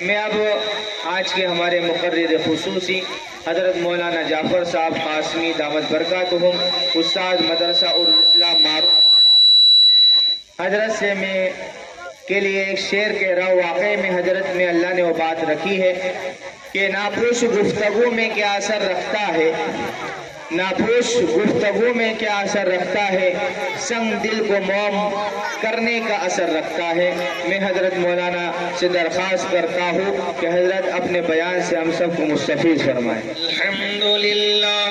میں اب آج کے ہمارے مقرر خصوصی حضرت مولانا جعفر صاحب قاسمی دامت برکاتہم استاد مدرسہ الاسلام معروف حضرت سے میں کے لیے ایک شعر کہہ رہا ہوں۔ واقعی میں حضرت میں اللہ نے وہ بات رکھی ہے کہ ناپوش گفتگو میں کیا اثر رکھتا ہے، ناپوش گفتگو میں کیا اثر رکھتا ہے، سنگ دل کو موم کرنے کا اثر رکھتا ہے۔ میں حضرت مولانا سے درخواست کرتا ہوں کہ حضرت اپنے بیان سے ہم سب کو مستفیض فرمائیں۔ الحمدللہ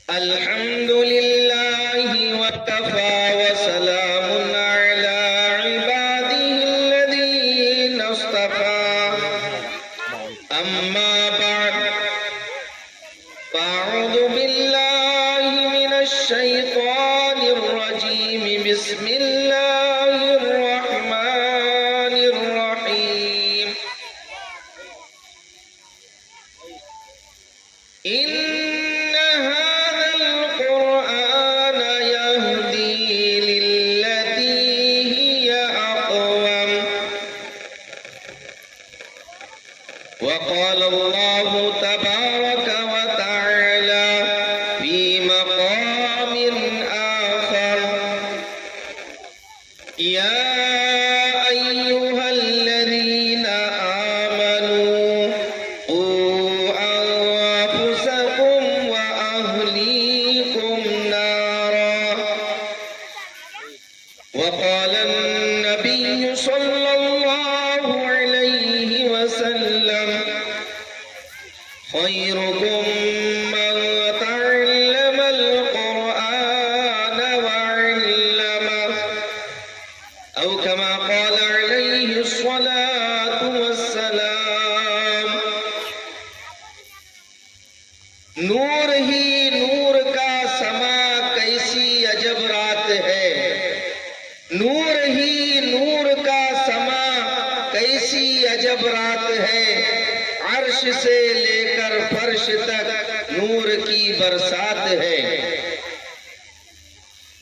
الحمدللہ وکفی وسلام علی عبادہ الذین اصطفی اما بعد فاعوذ باللہ من الشیطان الرجیم بسم اللہ الرحمن الرحیم إن هذا القرآن يهدي للتي هي أقوم وقال الله تبارك وتعالى في مقام آخر يا أيها الذين آمنوا قوا أنفسكم وأهليكم نارا وقال النبي صلى الله عليه وسلم خيركم من تعلم القرآن وعلمه أو كما قال عليه الصلاة والسلام۔ نور ہی نور کا سما کیسی عجب رات ہے، نور ہی نور کا سما کیسی عجب رات ہے، عرش سے لے کر فرش تک نور کی برسات ہے،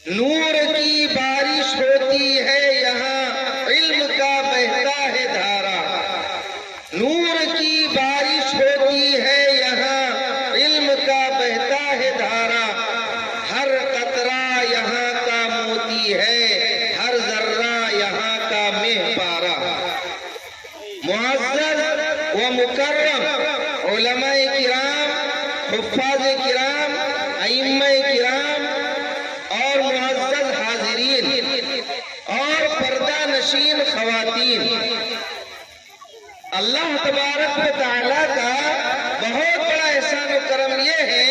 نور کی بارش ہوتی ہے یہاں علم کا بہتا ہے دھارا، نور کی بارش ہوتی ہے یہاں علم کا بہتا ہے دھارا، ہر قطرہ یہاں کا موتی ہے، ہر ذرہ یہاں کا مہ پارا۔ معزز و مکرم علماء کرام، حفاظ کرام، ائمہ کرام اور معزز حاضرین اور پردہ نشین خواتین، اللہ تبارک و تعالیٰ کا بہت بڑا احسان و کرم یہ ہے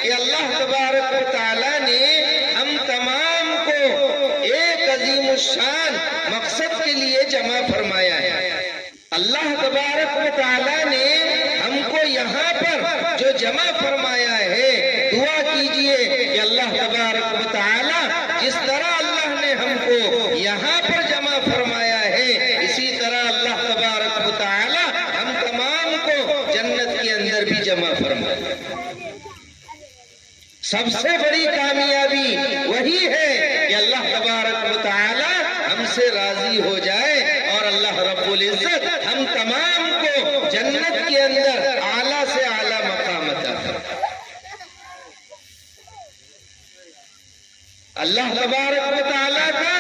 کہ اللہ تبارک و تعالیٰ نے ہم تمام کو ایک عظیم الشان مقصد کے لیے جمع فرمایا ہے۔ اللہ تبارک و تعالیٰ نے ہم کو یہاں پر جو جمع فرمایا ہے، دعا کیجئے کہ اللہ تبارک و تعالیٰ جس طرح اللہ نے ہم کو یہاں پر جمع فرمایا ہے، اسی طرح اللہ تبارک و تعالیٰ ہم تمام کو جنت کے اندر بھی جمع فرمائے۔ سب سے بڑی کامیابی وہی ہے کہ اللہ تبارک و تعالیٰ ہم سے راضی ہو جائے اور اللہ رب العزت ہم تمام کو جنت کے اندر اعلیٰ سے اعلیٰ مقام عطا فرمائے۔ اللہ تبارک و تعالیٰ کا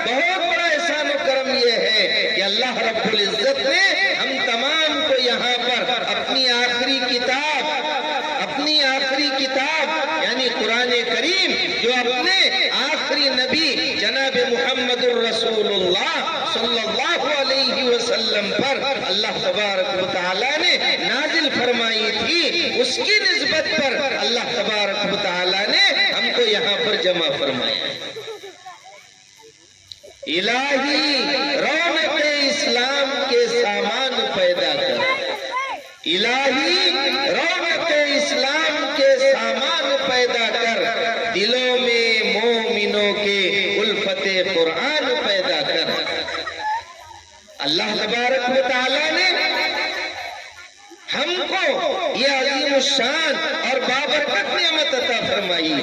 بہت بڑا احسان و کرم یہ ہے کہ اللہ رب العزت نے ہم تمام کو یہاں پر اپنی آخری کتاب یعنی قرآن کریم، جو اپنے آخری نبی جناب محمد الرسول اللہ صلی اللہ علیہ وسلم پر اللہ تبارک و تعالیٰ نے نازل فرمائی تھی، اس کی نسبت پر اللہ تبارک و تعالیٰ نے ہم کو یہاں پر جمع فرمایا۔ الہی رونق اسلام کے سامان پیدا کر، الہی رونق اسلام کے سامان پیدا کر، دلوں میں مومنوں کے الفت قرآن پیدا کر۔ اللہ تبارک و تعالیٰ نے ہم کو یہ عظیم الشان اور بابرکت نعمت عطا فرمائی۔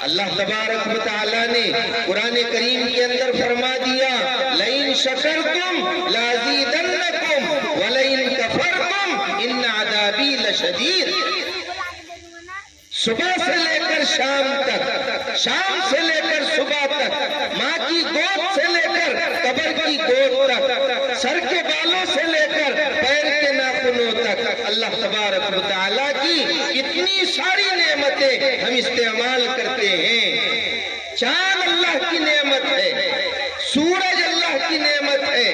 اللہ تبارک و تعالیٰ نے قرآن کریم کے اندر فرما دیا، لَإِن شَكَرْتُمْ لَأَزِيدَنَّكُمْ شدید. صبح سے لے کر شام تک، شام سے لے کر صبح تک، ماں کی گود سے لے کر قبر کی گود تک، سر کے بالوں سے لے کر پیر کے ناخنوں تک اللہ تبارک و تعالیٰ کی کتنی ساری نعمتیں ہم استعمال کرتے ہیں. چاند اللہ کی نعمت ہے، سورج اللہ کی نعمت ہے،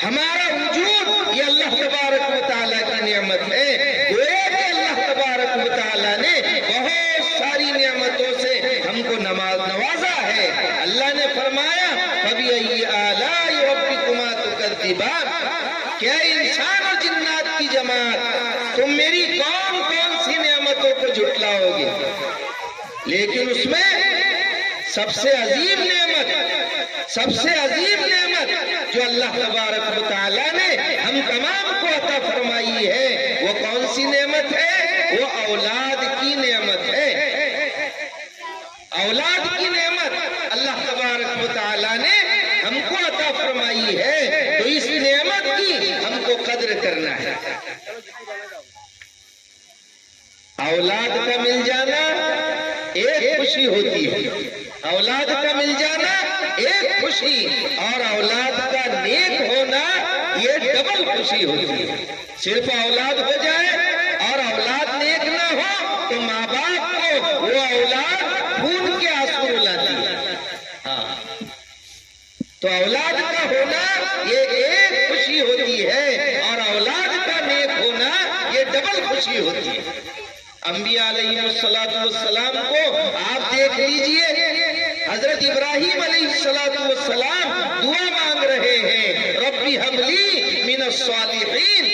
ہمارا وجود یہ اللہ تبارک و تعالیٰ کی نعمت ہے. گویا کہ اللہ تبارک و تعالیٰ نے بہت ساری نعمتوں سے ہم کو نوازا ہے. اللہ نے فرمایا فَبِأَيِّ آلَاءِ رَبِّكُمَا تُكَذِّبَانِ، کیا انسان اور جنات کی جماعت تم میری کون کون سی نعمتوں کو جھٹلاؤ گے؟ لیکن اس میں سب سے عظیم نعمت، سب سے عظیم نعمت جو اللہ تبارک و تعالیٰ نے ہم تمام کو عطا فرمائی ہے وہ کون سی نعمت ہے؟ وہ اولاد کی نعمت ہے. اولاد کی نعمت اللہ تبارک و تعالیٰ نے ہم کو عطا فرمائی ہے، تو اس نعمت کی ہم کو قدر کرنا ہے. اولاد کا مل جانا ایک خوشی ہوتی ہے، اولاد کا مل جانا ایک خوشی، اور اولاد کا نیک ہونا یہ ڈبل خوشی ہوتی ہے. صرف اولاد ہو جائے اور اولاد نیک نہ ہو تو ماں باپ کو وہ اولاد خون کے آنسو رلاتی ہے. تو اولاد کا ہونا یہ ایک خوشی ہوتی ہے، اور اولاد کا نیک ہونا یہ ڈبل خوشی ہوتی ہے. انبیاء علیہ السلام کو آپ دیکھ لیجئے، حضرت ابراہیم علیہ السلام دعا مانگ رہے ہیں ربی حب لی من الصالحین،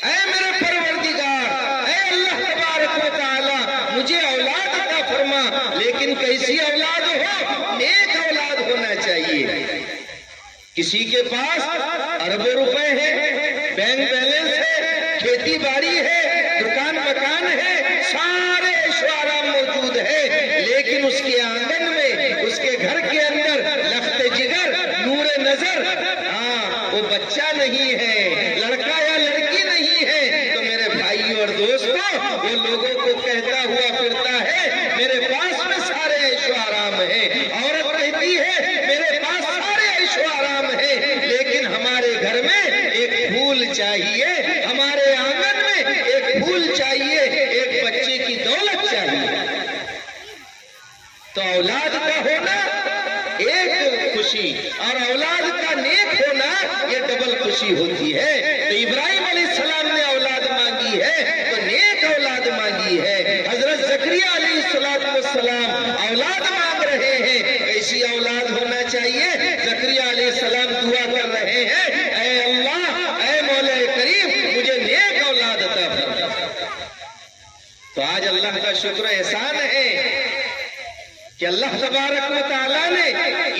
اے میرے پروردگار، اے اللہ تبارک و تعالی مجھے اولاد عطا فرما. لیکن کیسی اولاد ہو؟ نیک اولاد ہونا چاہیے. کسی کے پاس اربوں روپے ہیں، بینک بیلنس ہے، کھیتی باڑی ہے، دکان مکان ہے، سارے ایشوارہ موجود ہے، لیکن اس کے آنگن میں، اس کے گھر کے اندر لخت جگر، نور نظر، وہ بچہ نہیں ہے، لڑکا یا لڑکی نہیں ہے، تو میرے بھائی اور دوستوں وہ لوگوں کو کہتا ہوا پھرتا ہے میرے پاس میں سارے عیش و آرام ہے. عورت کہتی ہے میرے پاس سارے عیش و آرام ہے، لیکن ہمارے گھر میں ایک پھول چاہیے، ہمارے آنگن میں ایک پھول چاہیے، ایک بچے کی دولت چاہیے. تو اولاد کا ہونا ایک خوشی اور اولاد کا نیک ہونا یہ ڈبل خوشی ہوتی ہے. تو ابراہیم علیہ السلام نے اولاد مانگی ہے تو نیک اولاد مانگی ہے. حضرت زکریا علیہ السلام اولاد مانگ رہے ہیں، ایسی اولاد ہونا چاہیے. زکریا علیہ السلام دعا کر رہے ہیں اے اللہ، اے مولا کریم مجھے نیک اولاد عطا فرما. تو آج اللہ کا شکر احسان ہے کہ اللہ تبارک و تعالیٰ نے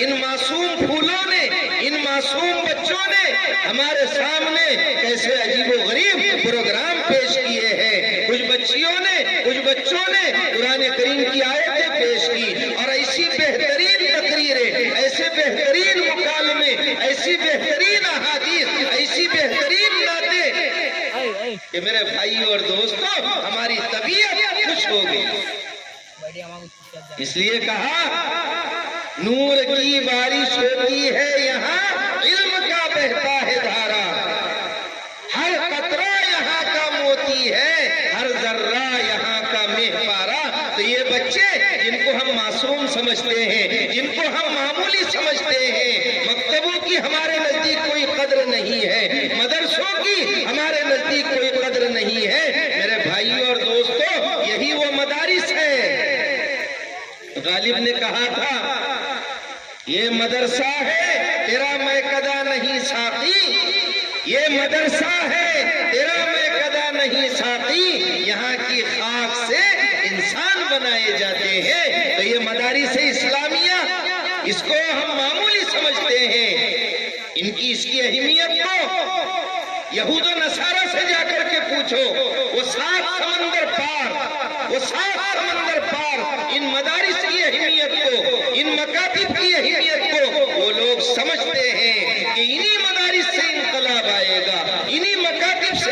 ان معصوم پھولوں نے، ان معصوم بچوں نے ہمارے سامنے کیسے عجیب و غریب پروگرام پیش کیے ہیں. کچھ بچیوں نے، کچھ بچوں نے قرآن کریم کی آیتیں پیش کی، اور ایسی بہترین تقریریں، ایسے بہترین مکالمے، ایسی بہترین احادیث، ایسی بہترین نعتیں کہ میرے بھائی اور دوستوں ہماری طبیعت خوش ہو گئی. اس لیے کہا نور کی بارش ہوتی ہے یہاں، علم کا بہتا ہے دھارا، ہر قطرہ یہاں کا موتی ہے، ہر ذرہ یہاں کا مہ پارا. تو یہ بچے جن کو ہم معصوم سمجھتے ہیں، جن کو ہم معمولی سمجھتے ہیں، مکتبوں کی ہمارے نزدیک کوئی قدر نہیں ہے، مدرسوں کی ہمارے نزدیک کوئی قدر نہیں ہے، میرے بھائی اور دوستوں یہی وہ مدارس ہے. غالب نے کہا تھا یہ مدرسہ ہے تیرا میں کدا نہیں ساقی، یہ مدرسہ ہے تیرا میں کدا نہیں ساقی، یہاں کی خاک سے انسان بنائے جاتے ہیں. تو یہ مدارس اسلامیہ، اس کو ہم معمولی سمجھتے ہیں، اس کی اہمیت کو یہود و نصارہ سے جا کر کے پوچھو، وہ 7 سمندر پار، وہ 7 سمندر پار ان مدارس کی اہمیت کو، ان مکاتب کی اہمیت کو وہ لوگ سمجھتے ہیں کہ انہی مدارس سے انقلاب آئے گا، انہی مکاتب سے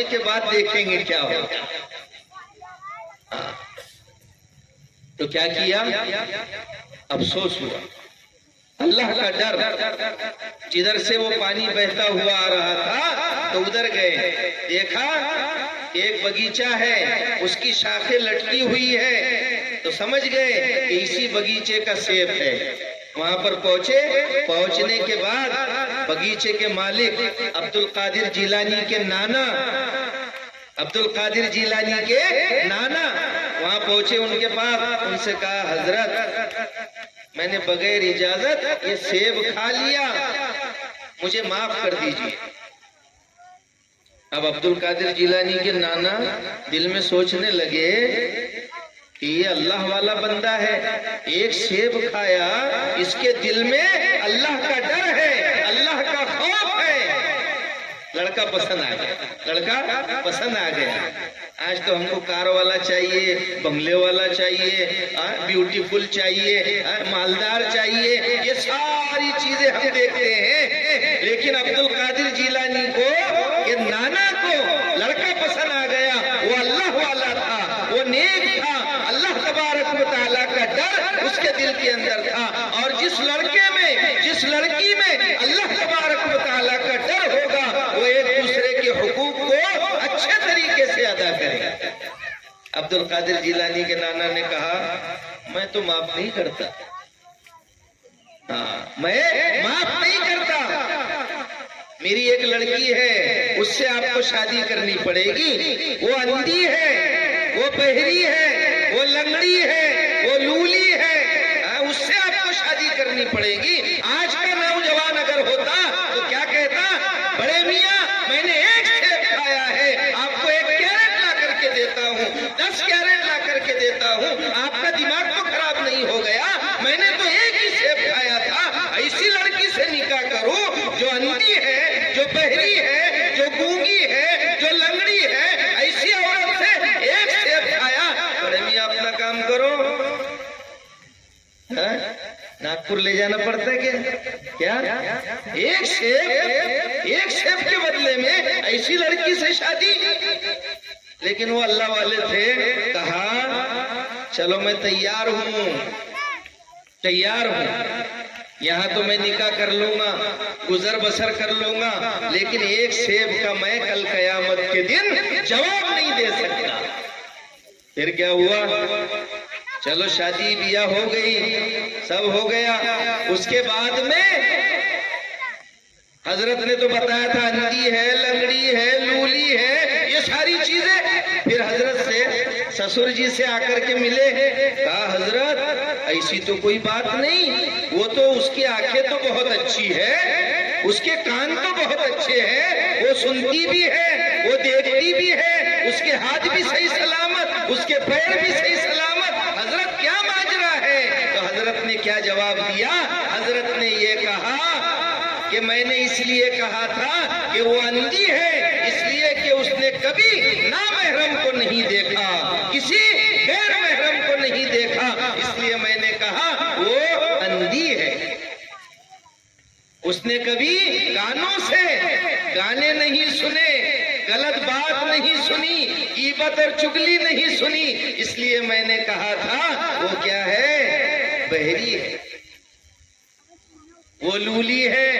ہونے کے بعد دیکھیں گے کیا ہوگا. تو کیا کیا؟ افسوس ہوا. اللہ کا ڈر. جدھر سے وہ پانی بہتا ہوا آ رہا تھا تو ادھر گئے. دیکھا ایک باغیچہ ہے, اس کی شاخیں لٹکی ہوئی ہے, تو سمجھ گئے کہ اسی باغیچے کا سیب ہے. وہاں پر پہنچے. پہنچنے کے بعد باغیچے کے مالک عبد القادر جیلانی کے نانا, عبد القادر جیلانی کے نانا وہاں پہنچے ان کے پاس. ان سے کہا حضرت میں نے بغیر اجازت یہ سیب کھا لیا, مجھے معاف کر دیجیے. اب عبد القادر جیلانی کے نانا دل میں سوچنے لگے کہ یہ اللہ والا بندہ ہے, ایک سیب کھایا, اس کے دل میں اللہ کا ڈر ہے, اللہ کا خوف ہے. لڑکا پسند آ گیا, لڑکا پسند آ گیا. آج تو ہم کو کار والا چاہیے, بنگلے والا چاہیے, بیوٹیفل چاہیے, مالدار چاہیے, یہ ساری چیزیں ہم دیکھتے ہیں. لیکن عبد القادر جیلانی کو, یہ نانا کو لڑکا پسند آ گیا. وہ اللہ والا تھا, وہ نیک تھا, اللہ تبارک و تعالیٰ کا ڈر اس کے دل کے اندر تھا. اور جس لڑکے میں, جس لڑکی میں اللہ تبارک و تعالیٰ کا ڈر ہوگا, وہ ایک دوسرے کے حقوق کو اچھے طریقے سے ادا کرے. عبد القادر جیلانی کے نانا نے کہا میں تو معاف نہیں کرتا, میں معاف نہیں کرتا. میری ایک لڑکی ہے, اس سے آپ کو شادی کرنی پڑے گی. وہ اندھی ہے, وہ بہری ہے, وہ لنگڑی ہے, وہ لولی ہے, اس سے آپ کو شادی کرنی پڑے گی. آج کا نوجوان اگر ہوتا تو کیا کہتا, بڑے میاں میں نے ایک سیب کھایا ہے, آپ کو 1 کیرٹ لا کر کے دیتا ہوں, 10 کیرٹ لا کر کے دیتا ہوں. آپ کا دماغ تو خراب نہیں ہو گیا, میں نے تو ایک ہی سیب کھایا تھا. ایسی لڑکی سے نکاح کروں جو اندھی ہے, جو بہری ہے, جو گونگی ہے, جو لنگڑی ہے, ایسی عورت سے ایک سیب کھایا. بڑے میاں اپنا کام کرو. ناگپور لے جانا پڑتا ہے کیا؟ ایک سیب کے بدلے میں ایسی لڑکی سے شادی. لیکن وہ اللہ والے تھے. کہا چلو میں تیار ہوں, تیار ہوں, یہاں تو میں نکاح کر لوں گا, گزر بسر کر لوں گا, لیکن ایک سیب کا میں کل قیامت کے دن جواب نہیں دے سکتا. پھر کیا ہوا؟ چلو شادی بیاہ ہو گئی, سب ہو گیا. اس کے بعد میں حضرت نے تو بتایا تھا اندھی ہے, لنگڑی ہے, لولی ہے, یہ ساری چیزیں. پھر حضرت سے, سسر جی سے آ کر کے ملے. کہا حضرت ایسی تو کوئی بات نہیں, وہ تو اس کی آنکھیں تو بہت اچھی ہے, اس کے کان تو بہت اچھے ہیں, وہ سنتی بھی ہے, وہ دیکھتی بھی ہے, اس کے ہاتھ بھی صحیح سلامت, اس کے پیر بھی صحیح سلامت. حضرت کیا ماجرا ہے؟ تو حضرت نے کیا جواب دیا؟ حضرت نے یہ کہا کہ میں نے اس لیے کہا تھا کہ وہ اندھی ہے, اس لیے کہ اس نے کبھی نامحرم کو نہیں دیکھا, کسی غیر محرم کو نہیں دیکھا, اس لیے میں نے کہا وہ اندھی ہے. اس نے کبھی کانوں سے گانے نہیں سنے, غلط بات نہیں سنی, غیبت اور چگلی نہیں سنی, اس لیے میں نے کہا تھا وہ کیا ہے, بہری ہے, وہ لولی ہے,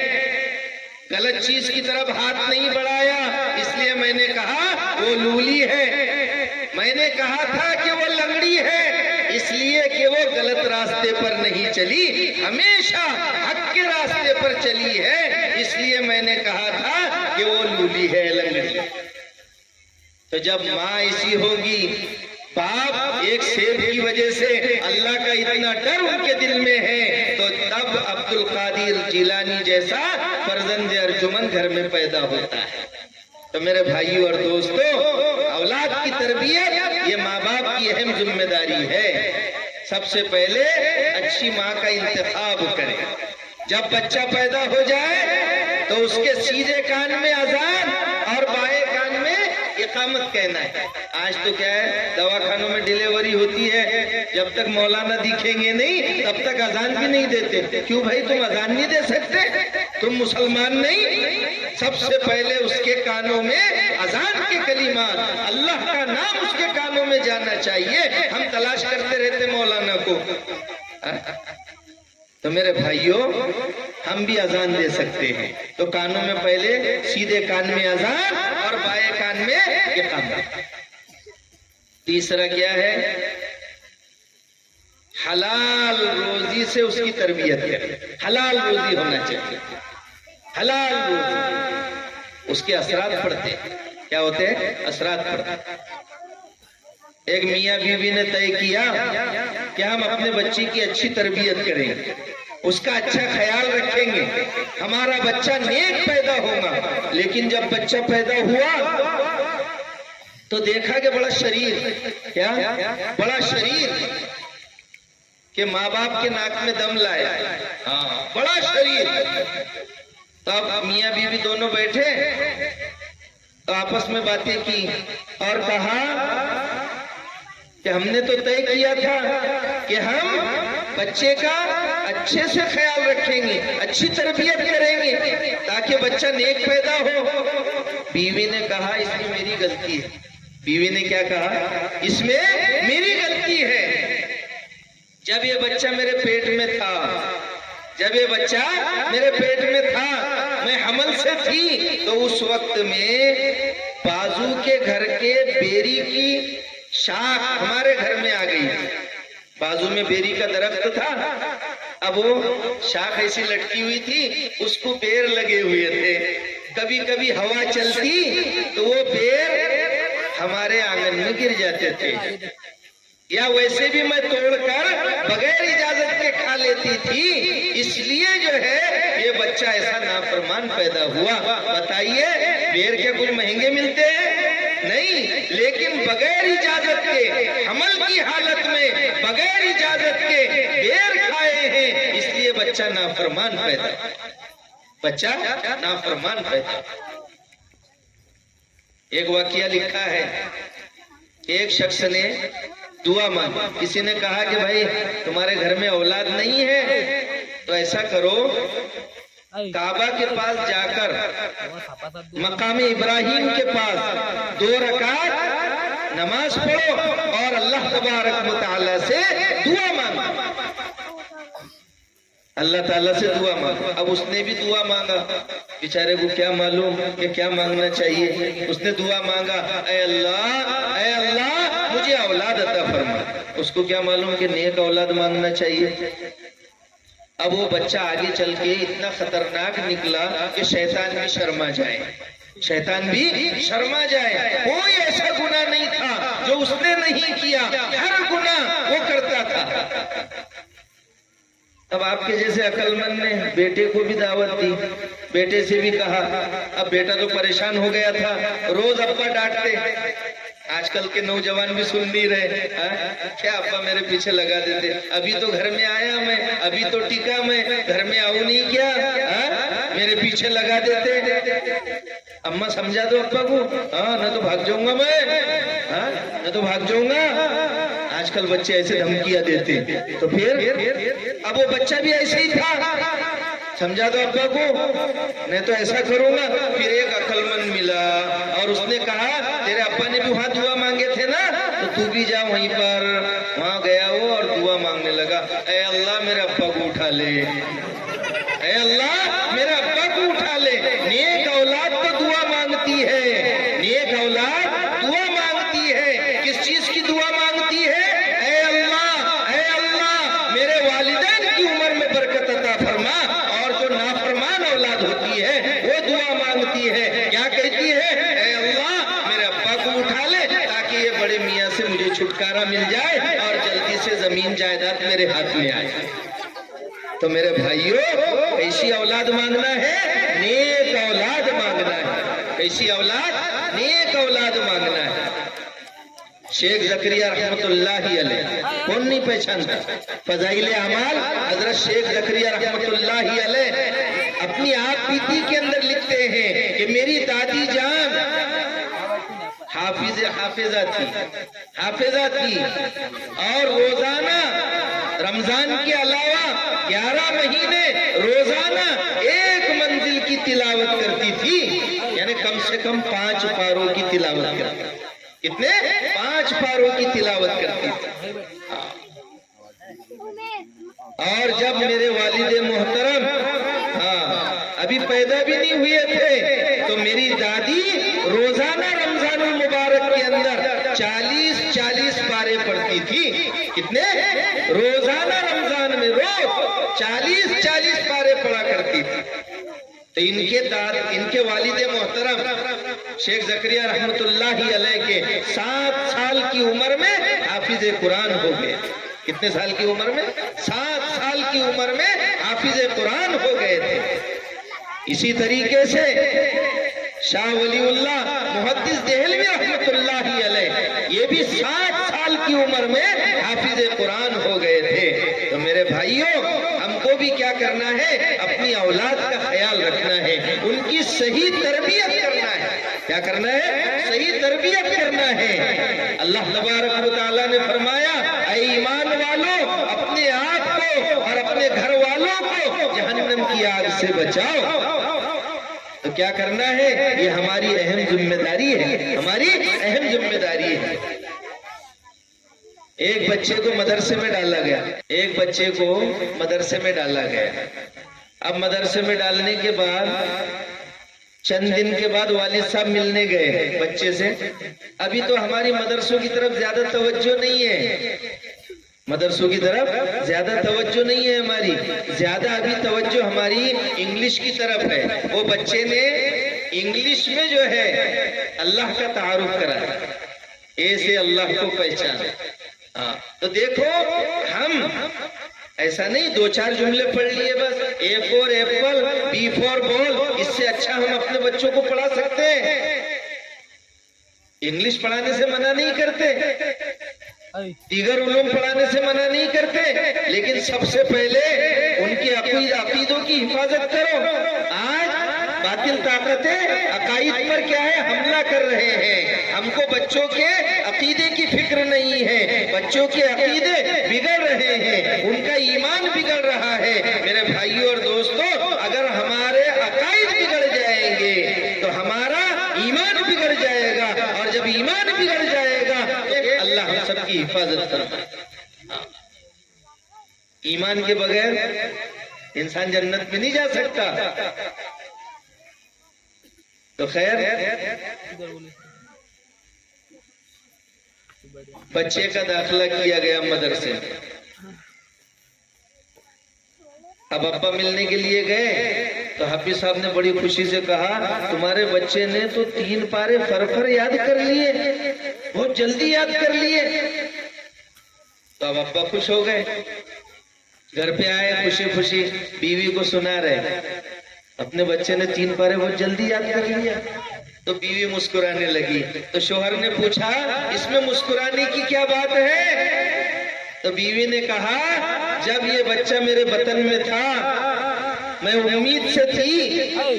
غلط چیز کی طرف ہاتھ نہیں بڑھایا, اس لیے میں نے کہا وہ لولی ہے. میں نے کہا تھا کہ وہ لنگڑی ہے, اس لیے کہ وہ غلط راستے پر نہیں چلی, ہمیشہ حق کے راستے پر چلی ہے, اس لیے میں نے کہا تھا کہ وہ لولی ہے, لنگڑی. تو جب ماں ایسی ہوگی, باپ ایک سیب کی وجہ سے اللہ کا اتنا ڈر ان کے دل میں ہے, تو تب عبد القادر جیلانی جیسا فرزند ارجمن گھر میں پیدا ہوتا ہے. تو میرے بھائیوں اور دوستوں, اولاد کی تربیت یہ ماں باپ کی اہم ذمہ داری ہے. سب سے پہلے اچھی ماں کا انتخاب کریں. جب بچہ پیدا ہو جائے تو اس کے سیدھے کان میں اذان اور بائیں کان میں اقامت کہنا ہے. آج تو کیا ہے, دواخانوں میں ڈیلیوری ہوتی ہے, جب تک مولانا دکھیں گے نہیں تب تک اذان بھی نہیں دیتے. کیوں بھائی, تم اذان نہیں دے سکتے, تم مسلمان نہیں؟ سب سے پہلے اس کے کانوں میں اذان کے کلمات، اللہ کا نام اس کے کانوں میں جانا چاہیے. ہم تلاش کرتے رہتے مولانا کو. تو میرے بھائیوں، ہم بھی اذان دے سکتے ہیں. تو کانوں میں پہلے سیدھے کان میں اذان اور بائیں کان میں اقامت. تیسرا کیا ہے؟ حلال روزی سے اس کی تربیت کرے. حلال روزی ہونا چاہیے. حلال روزی، اس کے اثرات پڑتے ہیں. کیا ہوتے ہیں؟ اثرات پڑتے ہیں. ایک میاں بیوی نے طے کیا کہ ہم اپنے بچی کی اچھی تربیت کریں گے، اس کا اچھا خیال رکھیں گے، ہمارا بچہ نیک پیدا ہوگا. لیکن جب بچہ پیدا ہوا تو دیکھا کہ بڑا شریر، کیا بڑا شریر، کہ ماں باپ کے ناک میں دم لایا. بڑا شریر. تو اب میاں بیوی دونوں بیٹھے تو آپس میں باتیں کی اور کہا کہ ہم نے تو طے کیا تھا کہ ہم بچے کا اچھے سے خیال رکھیں گے، اچھی تربیت کریں گے تاکہ بچہ نیک پیدا ہو. بیوی نے کہا اس میں میری غلطی ہے. بیوی نے کیا کہا؟ اس میں میری غلطی ہے. جب یہ بچہ میرے پیٹ میں تھا، جب یہ بچہ میرے پیٹ میں تھا، میں حمل سے تھی، تو اس وقت میں بازو کے گھر کے بیری کی شاخ ہمارے گھر میں آ گئی. بازو میں بیری کا درخت تھا، اب وہ شاخ ایسی لٹکی ہوئی تھی، اس کو بیر لگے ہوئے تھے. کبھی کبھی ہوا چلتی تو وہ بیر ہمارے آنگن میں گر جاتے تھے، یا ویسے بھی میں توڑ کر بغیر اجازت کے کھا لیتی تھی. اس لیے جو ہے یہ بچہ ایسا نافرمان پیدا ہوا. بتائیے بیر کے کچھ مہنگے ملتے ہیں؟ نہیں، لیکن بغیر اجازت کے حمل کی حالت میں بغیر اجازت کے بیر کھائے ہیں، اس لیے بچہ نافرمان پیدا، بچہ نافرمان پیدا. ایک واقعہ لکھا ہے، ایک شخص نے دعا مانگی. کسی نے کہا کہ بھائی تمہارے گھر میں اولاد نہیں ہے تو ایسا کرو، کعبہ کے پاس جا کر مقام ابراہیم کے پاس 2 رکعت نماز پڑھو اور اللہ تبارک و تعالی سے دعا مانگو. اللہ تعالیٰ سے دعا مانگو. اب اس نے بھی دعا مانگا، بیچارے کو کیا معلوم کہ کیا مانگنا چاہیے. اس نے دعا مانگا، اے اللہ مجھے اولاد عطا فرما. اس کو کیا معلوم کہ نیک اولاد مانگنا چاہیے. اب وہ بچہ آگے چل کے اتنا خطرناک نکلا کہ شیطان بھی شرما جائے. شیطان بھی شرما جائے. کوئی ایسا گناہ نہیں تھا جو اس نے نہیں کیا، ہر گناہ وہ کرتا تھا. اب آپ کے جیسے عقل مند نے بیٹے کو بھی دعوت دی، بیٹے سے بھی کہا. اب بیٹا تو پریشان ہو گیا تھا، روز ابا ڈانٹتے. آج کل کے نوجوان بھی سن نہیں رہے، کیا ابا میرے پیچھے لگا دیتے، ابھی تو گھر میں آیا میں، ابھی تو ٹکا میں، گھر میں آؤں نہیں کیا، میرے پیچھے لگا دیتے. اماں سمجھا دو ابا کو، نہ تو بھاگ جاؤں گا میں، نہ تو بھاگ جاؤں گا. آج کل بچے ایسے دھمکیاں دیتے. تو پھر اب وہ بچہ بھی ایسے ہی تھا، سمجھا دو ابا کو، میں تو ایسا کروں گا. پھر ایک عقل مند ملا اور اس نے کہا تیرے ابا نے بھی وہاں دعا مانگے تھے نا، تو بھی جا وہیں پر. وہاں گیا وہ اور دعا مانگنے لگا، اے اللہ میرے ابا کو اٹھا لے، اے اللہ میرے ابا کو اٹھا لے. نیک اولاد تو دعا مانگتی ہے، نیک اولاد دعا مانگتی ہے. کس چیز کی دعا مانگتی ہے؟ اے اللہ میرے والدین کی عمر میں برکت عطا فرما. اور جو نافرمان اولاد ہوتی ہے وہ دعا مانگتی ہے، کیا کہتی ہے؟ اے اللہ میرے ابا کو اٹھا لے تاکہ یہ بڑے میاں سے مجھے چھٹکارا مل جائے اور جلدی سے زمین جائیداد میرے ہاتھ میں آئے. تو میرے بھائیوں، کیسی اولاد مانگنا ہے؟ نیک اولاد مانگنا ہے. کیسی اولاد؟ نیک اولاد مانگنا ہے. شیخ زکریا رحمت اللہ علیہ، کون نہیں پہچانتا؟ فضائل اعمال حضرت شیخ زکریا رحمت اللہ علیہ اپنی آپ بیتی کے اندر لکھتے ہیں کہ میری دادی جان حافظہ تھی اور روزانہ رمضان کے علاوہ 11 مہینے روزانہ 1 منزل کی تلاوت کرتی تھی. کم سے کم 5 پاروں کی تلاوت کرتی تھی. کتنے؟ 5 پاروں کی تلاوت کرتی تھی. اور جب میرے والد محترم ابھی پیدا بھی نہیں ہوئے تھے تو میری دادی روزانہ رمضان المبارک کے اندر 40 پارے پڑھتی تھی. کتنے؟ روزانہ رمضان میں روز 40 پارے پڑھا کرتی تھی. تو ان کے والد محترم شیخ زکریا رحمت اللہ علیہ کے 7 سال کی عمر میں حافظ قرآن ہو گئے. کتنے سال کی عمر میں؟ 7 سال کی عمر میں حافظ قرآن ہو گئے تھے. اسی طریقے سے شاہ ولی اللہ محدث دہلوی رحمت اللہ علیہ یہ بھی 60 سال کی عمر میں حافظ قرآن ہو گئے تھے. تو میرے بھائیوں، ہم کو بھی کیا کرنا ہے؟ اپنی اولاد کا خیال رکھنا ہے، ان کی صحیح تربیت کرنا ہے. کیا کرنا ہے؟ صحیح تربیت کرنا ہے. اللہ تبارک و تعالیٰ نے فرمایا، اے ایمان والو، اپنے آپ کو اور اپنے گھر والوں کو جہنم کی آگ سے بچاؤ. تو کیا کرنا ہے؟ یہ ہماری اہم ذمہ داری ہے، ہماری اہم ذمہ داری ہے. ایک بچے کو مدرسے میں ڈالا گیا. اب مدرسے میں ڈالنے کے بعد چند دن کے بعد والد صاحب ملنے گئے بچے سے. ابھی تو ہماری مدرسوں کی طرف زیادہ توجہ نہیں ہے، ہماری زیادہ ابھی توجہ ہماری انگلش کی طرف ہے. وہ بچے نے انگلش میں جو ہے اللہ کا تعارف کرا، اے سے اللہ کو پہچانا. تو دیکھو، ہم ایسا نہیں 2-4 جملے پڑھ لیے بس، اے فور ایپل، بی فور بال. اس سے اچھا ہم اپنے بچوں کو پڑھا سکتے ہیں. انگلش پڑھانے سے منع نہیں کرتے، دیگر علوم پڑھانے سے منع نہیں کرتے، لیکن سب سے پہلے ان کے عقیدوں کی حفاظت کرو. آج باطل طاقتیں عقائد پر کیا ہے؟ حملہ کر رہے ہیں. ہم کو بچوں کے عقیدے کی فکر نہیں ہے، بچوں کے عقیدے بگڑ رہے ہیں، ان کا ایمان بگڑ رہا ہے. میرے بھائیوں اور دوستوں، اگر ہمارے عقائد بگڑ جائیں گے تو ہمارا ایمان بگڑ جائے گا، اور جب ایمان بگڑ جائے گا اللہ ہم سب کی حفاظت کرے. ایمان کے بغیر انسان جنت میں نہیں جا سکتا. تو خیر، بچے کا داخلہ کیا گیا مدرسے میں. اب ابا ملنے کے لیے گئے تو حافظ صاحب نے بڑی خوشی سے کہا، تمہارے بچے نے تو 3 پارے فر یاد کر لیے، بہت جلدی یاد کر لیے. تو اب ابا خوش ہو گئے، گھر پہ آئے خوشی بیوی کو سنا رہے، اپنے بچے نے 3 پارے بہت جلدی یاد کر لیا. تو بیوی مسکرانے لگی. تو شوہر نے پوچھا، اس میں مسکرانے کی کیا بات ہے؟ تو بیوی نے کہا، جب یہ بچہ میرے بطن میں تھا میں امید سے تھی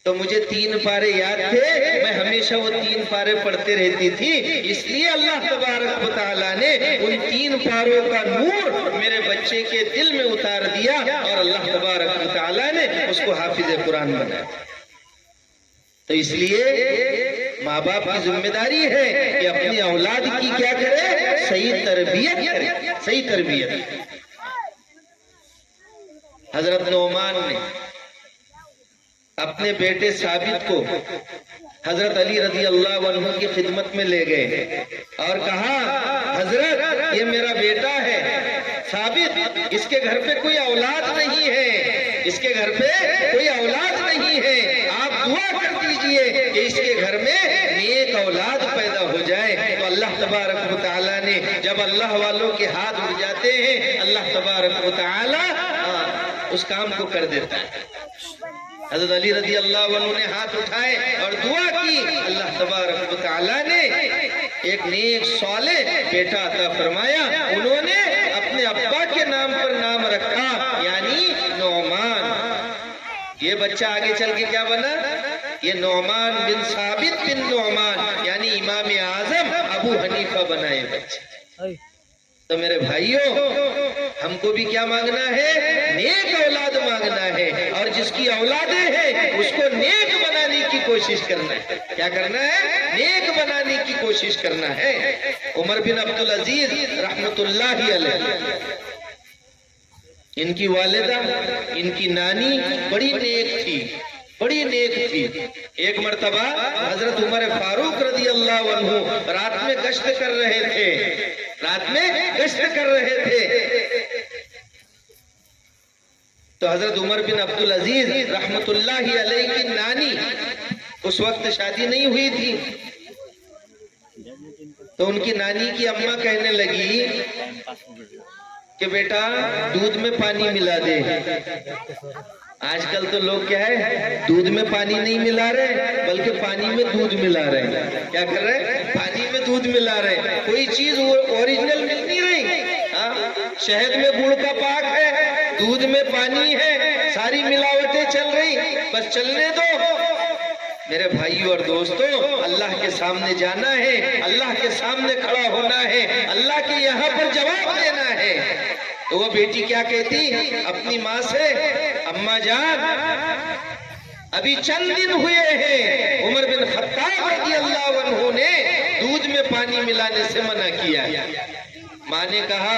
تو مجھے 3 پارے یاد تھے، میں ہمیشہ وہ 3 پارے پڑھتے رہتی تھی، اس لیے اللہ تبارک و تعالیٰ نے ان 3 پاروں کا نور میرے بچے کے دل میں اتار دیا، اور اللہ تبارک و تعالیٰ نے اس کو حافظ قرآن بنایا. تو اس لیے ماں باپ کی ذمہ داری ہے کہ اپنی اولاد کی کیا کرے؟ صحیح تربیت کرے، صحیح تربیت. حضرت نعمان نے اپنے بیٹے ثابت کو حضرت علی رضی اللہ عنہ کی خدمت میں لے گئے اور کہا، حضرت یہ میرا بیٹا ہے ثابت، اس کے گھر پہ کوئی اولاد نہیں ہے، اس کے گھر پہ کوئی اولاد نہیں ہے، آپ دعا کر دیجئے کہ اس کے گھر میں نیک اولاد پیدا ہو جائے. تو اللہ تبارک و تعالیٰ نے، جب اللہ والوں کے ہاتھ اٹھ جاتے ہیں اللہ تبارک و تعالیٰ اس کام کو کر دیتا ہے. حضرت علی رضی اللہ عنہ نے ہاتھ اٹھائے اور دعا کی، اللہ تبارک و تعالیٰ نے ایک نیک صالح بیٹا عطا فرمایا. انہوں نے اپنے ابا کے نام پر نام رکھا، یعنی نعمان. یہ بچہ آگے چل کے کیا بنا؟ یہ نعمان بن ثابت بن نعمان، یعنی امام اعظم ابو حنیفہ بنا یہ بچہ. تو میرے بھائیوں، ہم کو بھی کیا مانگنا ہے؟ نیک اولاد مانگنا ہے، اور جس کی اولادیں ہیں اس کو نیک بنانے کی کوشش کرنا ہے۔ کیا کرنا ہے؟ نیک بنانے کی کوشش کرنا ہے۔ عمر بن عبدالعزیز رحمت اللہ علیہ، ان کی والدہ، ان کی نانی بڑی نیک تھی، بڑی نیک تھی۔ ایک مرتبہ حضرت عمر فاروق رضی اللہ عنہ رات میں گشت کر رہے تھے، رات میں گشت کر رہے تھے، تو حضرت عمر بن عبدالعزیز رحمت اللہ علیہ کی نانی، اس وقت شادی نہیں ہوئی تھی، تو ان کی نانی کی اماں کہنے لگی کہ بیٹا دودھ میں پانی ملا دے۔ آج کل تو لوگ کیا ہے، دودھ میں پانی نہیں ملا رہے بلکہ پانی میں دودھ ملا رہے۔ کیا کر رہے؟ پانی میں دودھ ملا رہے، کوئی چیز اوریجنل مل نہیں رہی۔ شہد میں گڑ کا پاک ہے، دودھ میں پانی ہے، ساری ملاوٹیں چل رہی، بس چلنے دو۔ میرے بھائیوں اور دوستوں، اللہ کے سامنے جانا ہے، اللہ کے سامنے کھڑا ہونا ہے، اللہ کے یہاں پر جواب دینا ہے۔ تو وہ بیٹی کیا کہتی اپنی ماں سے، اماں جان ابھی چند دن ہوئے ہیں عمر بن خطاب رضی اللہ عنہ نے دودھ میں پانی ملانے سے منع کیا۔ ماں نے کہا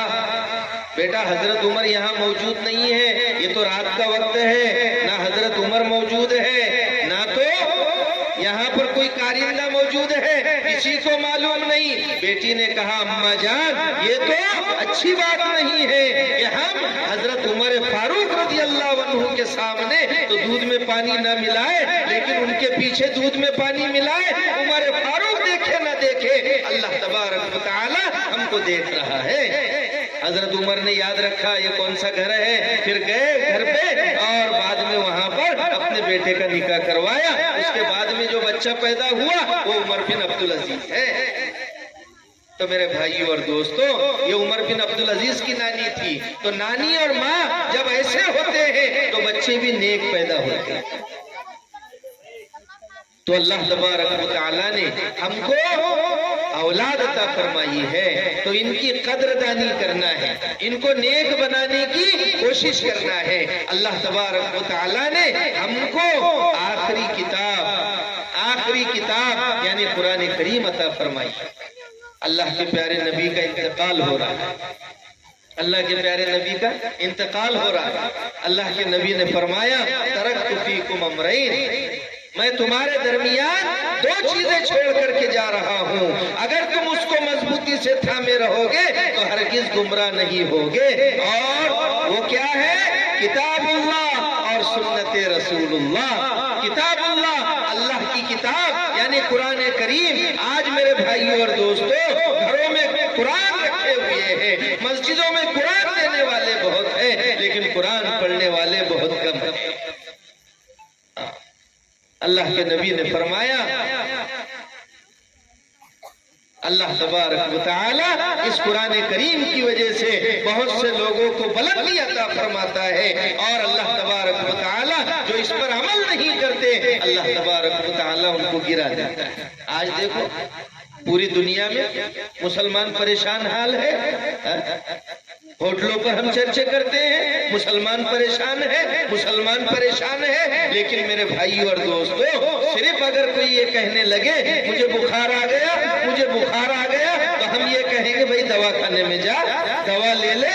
بیٹا حضرت عمر یہاں موجود نہیں ہے، یہ تو رات کا وقت ہے، نہ حضرت عمر موجود ہے، نہ تو یہاں پر کوئی کارندہ موجود ہے، کسی کو معلوم نہیں۔ بیٹی نے کہا اماں جان یہ تو اچھی بات نہیں ہے کہ ہم حضرت عمر فاروق رضی اللہ عنہ کے سامنے تو دودھ میں پانی نہ ملائے، لیکن ان کے پیچھے دودھ میں پانی ملائے۔ عمر فاروق دیکھے نہ دیکھے، اللہ تبارک و تعالی ہم کو دیکھ رہا ہے۔ حضرت عمر نے یاد رکھا یہ کون سا گھر ہے، پھر گئے گھر پہ اور بعد میں وہاں پر اپنے بیٹے کا نکاح کروایا۔ اس کے بعد میں جو بچہ پیدا ہوا وہ عمر بن عبدالعزیز ہے۔ تو میرے بھائیوں اور دوستوں، یہ عمر بن عبدالعزیز کی نانی تھی۔ تو نانی اور ماں جب ایسے ہوتے ہیں تو بچے بھی نیک پیدا ہوتے ہیں۔ تو اللہ تبارک و تعالیٰ نے ہم کو اولاد عطا فرمائی ہے، تو ان کی قدردانی کرنا ہے، ان کو نیک بنانے کی کوشش کرنا ہے۔ اللہ تبارک و تعالیٰ نے ہم کو آخری کتاب یعنی قرآن کریم عطا فرمائی۔ اللہ کے پیارے نبی کا انتقال ہو رہا ہے، اللہ کے پیارے نبی کا انتقال ہو رہا ہے۔ اللہ کے نبی نے فرمایا ترکت فیکم امرین، میں تمہارے درمیان دو چیزیں چھوڑ کر کے جا رہا ہوں، اگر تم اس کو مضبوطی سے تھامے رہو گے تو ہرگز گمراہ نہیں ہوگے۔ اور وہ کیا ہے؟ کتاب اللہ اور سنت رسول اللہ۔ کتاب اللہ، اللہ کی کتاب یعنی قرآن کریم۔ آج میرے بھائیوں اور دوستوں، گھروں میں قرآن رکھے ہوئے ہیں، مسجدوں میں قرآن دینے والے بہت ہیں، لیکن قرآن پڑھنے والے بہت کم ہیں۔ اللہ کے نبی نے فرمایا، اللہ تبارک و تعالی اس قرآن کریم کی وجہ سے بہت سے لوگوں کو بلندی عطا فرماتا ہے، اور اللہ تبارک و تعالی جو اس پر عمل نہیں کرتے اللہ تبارک و تعالی ان کو گرا دیتا ہے۔ آج دیکھو پوری دنیا میں مسلمان پریشان حال ہے، ہوٹلوں پر ہم چرچے کرتے ہیں مسلمان پریشان ہے، مسلمان پریشان ہے، لیکن میرے بھائیوں اور دوستوں، صرف اگر کوئی یہ کہنے لگے مجھے بخار آ گیا، مجھے بخار آ گیا، تو ہم یہ کہیں گے بھائی دوا خانے میں جا، دوا لے لے۔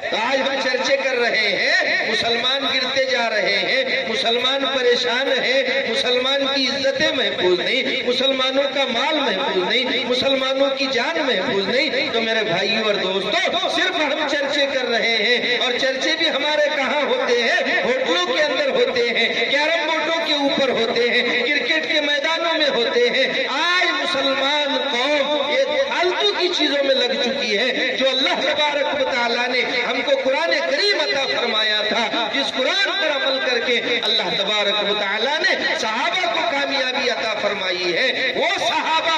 تو آج ہم چرچے کر رہے ہیں، مسلمان گرتے جا رہے ہیں، مسلمان پریشان ہیں، مسلمان کی عزتیں محفوظ نہیں، مسلمانوں کا مال محفوظ نہیں، مسلمانوں کی جان محفوظ نہیں۔ تو میرے بھائیوں اور دوستوں، صرف ہم چرچے کر رہے ہیں، اور چرچے بھی ہمارے کہاں ہوتے ہیں؟ ہوٹلوں کے اندر ہوتے ہیں، کیرم بورڈوں کے اوپر ہوتے ہیں، کرکٹ کے میدانوں میں ہوتے ہیں۔ آج مسلمان قوم یہ فالتو کی چیزوں میں لگ چکی ہے، جو اللہ تبارک و تعالیٰ نے ہم کو قرآن کریم عطا فرمایا تھا، جس قرآن پر عمل کر کے اللہ تبارک و تعالیٰ نے صحابہ کو کامیابی عطا فرمائی ہے۔ وہ صحابہ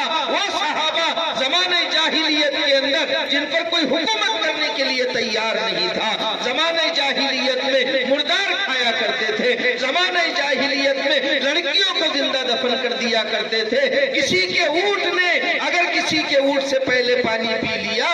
زمانہ جاہلیت کے اندر جن پر کوئی حکومت کرنے کے لیے تیار نہیں تھا، زمانہ جاہلیت میں مردار کھایا کرتے تھے، زمانہ جاہلیت میں لڑکیوں کو زندہ دفن کر دیا کرتے تھے۔ کسی کے اونٹ نے اگر کسی کے اونٹ سے پہلے پانی پی لیا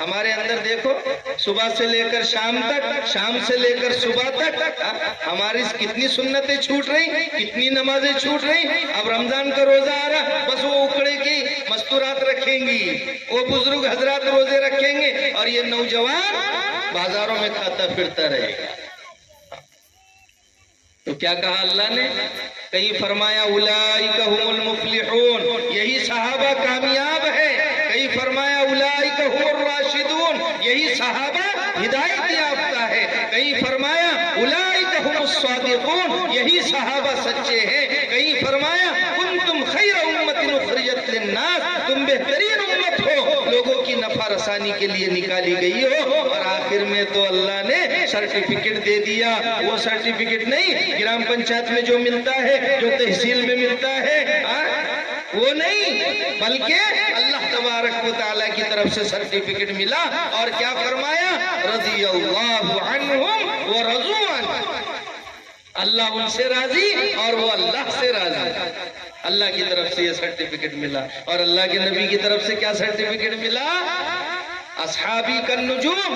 ہمارے اندر دیکھو صبح سے لے کر شام تک، شام سے لے کر صبح تک ہماری کتنی سنتیں چھوٹ رہی، کتنی نمازیں چھوٹ رہی۔ اب رمضان کا روزہ آ رہا، بس وہ اکڑے کی مستورات رکھیں گی، وہ بزرگ حضرات روزے رکھیں گے، اور یہ نوجوان بازاروں میں کھاتا پھرتا رہے گا۔ تو کیا کہا اللہ نے؟ کہیں فرمایا اولئک هم المفلحون، یہی صحابہ کامیاب ہے۔ کہیں فرمایا اولئک هم الراشدون، یہی صحابہ ہدایت یافتہ ہے۔ کہیں فرمایا اولئک هم الصادقون، یہی صحابہ سچے ہیں۔ کہیں فرمایا کنتم خیر امت اخرجت للناس، تم بہترین امت ہو، لوگوں کی نفع رسانی کے لیے نکالی گئی ہو۔ اور آخر میں تو اللہ نے سرٹیفکیٹ دے دیا۔ وہ سرٹیفکیٹ نہیں گرام پنچایت میں جو ملتا ہے، جو تحصیل میں ملتا ہے، وہ نہیں، بلکہ اللہ تبارک و تعالیٰ کی طرف سے سرٹیفکیٹ ملا۔ اور کیا فرمایا؟ رضی اللہ عنہم ورضوا عنہ، اللہ ان سے راضی اور وہ اللہ سے راضی۔ اللہ کی طرف سے یہ سرٹیفکیٹ ملا۔ اور اللہ کے نبی کی طرف سے کیا سرٹیفکیٹ ملا؟ اصحابی کالنجوم،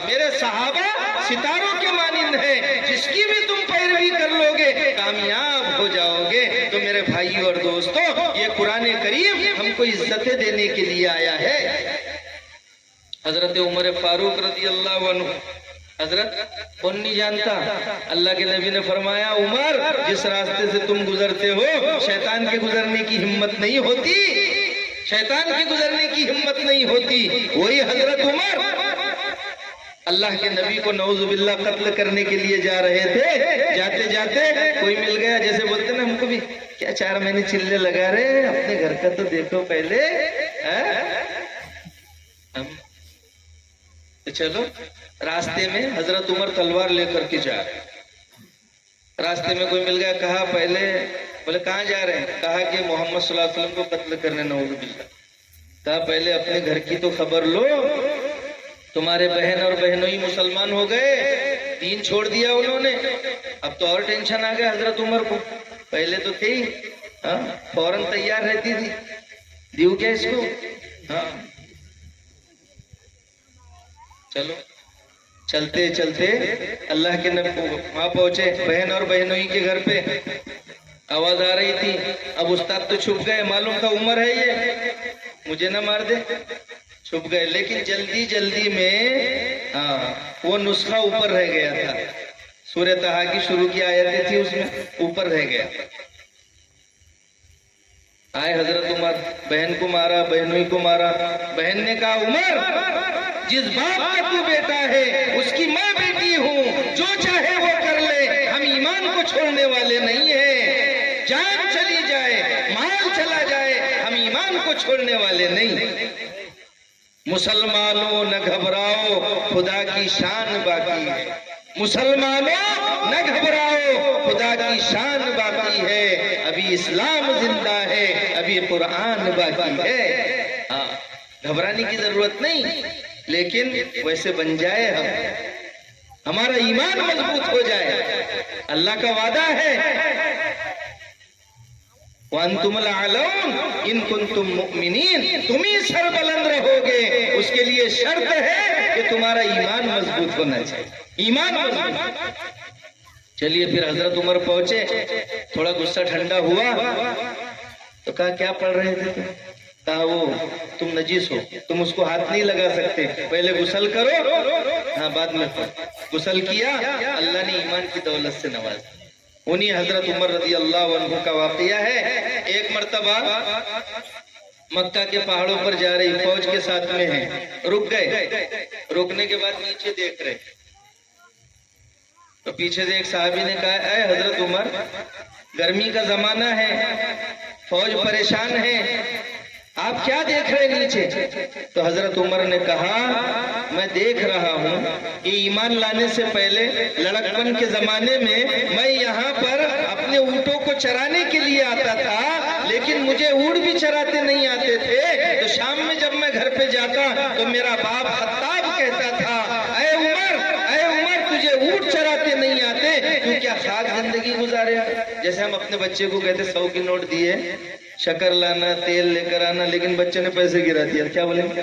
میرے صحابہ ستاروں کے مانند ہیں، جس کی بھی تم پیروی کر لو گے کامیاب ہو جاؤ گے۔ تو میرے بھائیو اور دوستو، یہ قرآن کریم ہم کو عزتیں دینے کے لیے آیا ہے۔ حضرت عمر فاروق رضی اللہ عنہ، حضرت کون نہیں جانتا؟ اللہ کے نبی نے فرمایا عمر، جس راستے سے تم گزرتے ہو شیطان کے گزرنے کی ہمت نہیں ہوتی، شیطان کی گزرنے کی ہمت نہیں ہوتی۔ وہی حضرت عمر اللہ کے نبی کو نعوذ باللہ قتل کرنے کے لیے جا رہے تھے، جاتے جاتے کوئی مل گیا، جیسے بولتے نا ہم کو بھی کیا 4 مہینے چلے لگا رہے، اپنے گھر کا تو دیکھو پہلے۔ تو چلو، راستے میں حضرت عمر تلوار لے کر کے جا رہے، راستے میں کوئی مل گیا، کہا پہلے، بولے کہاں جا رہے ہیں؟ کہا کہ محمد صلی اللہ علیہ وسلم کو قتل کرنے، نعوذ باللہ۔ کہا پہلے اپنے گھر کی تو خبر لو، تمہارے بہن اور بہنوئی مسلمان ہو گئے، دین چھوڑ دیا انہوں نے، اب تو اور ٹینشن آ گیا حضرت عمر کو۔ پہلے تو تھی فوراً تیار رہتی تھی، دیو کیا اس کو؟ چلو چلتے چلتے اللہ کے نبی وہاں پہنچے، بہن اور بہنوئی کے گھر پہ آواز آ رہی تھی۔ اب استاد تو چھپ گئے، معلوم تھا عمر ہے یہ، مجھے نہ مار دے، چھپ گئے۔ لیکن جلدی جلدی میں وہ نسخہ اوپر رہ گیا تھا، سورہ طٰہٰ کی شروع کی آیتیں تھی، اس میں اوپر رہ گیا۔ آئے حضرت عمر، بہن کو مارا، بہنوئی کو مارا۔ بہن نے کہا عمر، جس باپ کا تو بیٹا ہے اس کی میں بیٹی ہوں، جو چاہے وہ کر لے، ہم ایمان کو چھوڑنے والے نہیں ہیں، جان چلی جائے، مال چلا جائے، ہم ایمان کو چھوڑنے والے نہیں۔ مسلمانوں نہ گھبراؤ، خدا کی شان باقی ہے، مسلمانوں نہ گھبراؤ، خدا کی شان باقی ہے، ابھی اسلام زندہ ہے، ابھی قرآن باقی ہے۔ گھبرانے کی ضرورت نہیں، لیکن ویسے بن جائے، ہمارا ایمان مضبوط ہو جائے۔ اللہ کا وعدہ ہے وَأَنْتُمُ الْأَعْلَوْنَ إِن كُنتُم مُؤْمِنِينَ، تم ہی سر بلند رہو گے، اس کے لیے شرط ہے کہ تمہارا ایمان مضبوط ہونا چاہیے، ایمان مضبوط۔ چلیے پھر حضرت عمر پہنچے، تھوڑا غصہ ٹھنڈا ہوا تو کہا کیا پڑھ رہے تھے تم؟ کہا وہ تم نجیس ہو، تم اس کو ہاتھ نہیں لگا سکتے، پہلے غسل کرو، بعد میں غسل کیا، اللہ نے ایمان کی دولت سے نوازا۔ انہی حضرت عمر رضی اللہ عنہ کا واقعہ ہے۔ ایک مرتبہ مکہ کے پہاڑوں پر جا رہی فوج کے ساتھ میں ہیں، رک گئے، رکنے کے بعد نیچے دیکھ رہے تو پیچھے سے ایک صحابی نے کہا اے حضرت عمر، گرمی کا زمانہ ہے، فوج پریشان ہے، آپ کیا دیکھ رہے نیچے؟ تو حضرت عمر نے کہا میں دیکھ رہا ہوں کہ ایمان لانے سے پہلے لڑکپن کے زمانے میں یہاں پر اپنے اونٹوں کو چرانے کے لیے آتا تھا، لیکن مجھے اونٹ بھی چراتے نہیں آتے تھے، تو شام میں جب میں گھر پہ جاتا تو میرا باپ خطاب کہتا تھا اے عمر تجھے اونٹ چراتے نہیں آتے، تو کیا خاک زندگی گزارے؟ جیسے ہم اپنے بچے کو کہتے 100 کی نوٹ دیے، شکر لانا، تیل لے کر آنا، لیکن بچے نے پیسے گرا دیا، کیا بولیں گے؟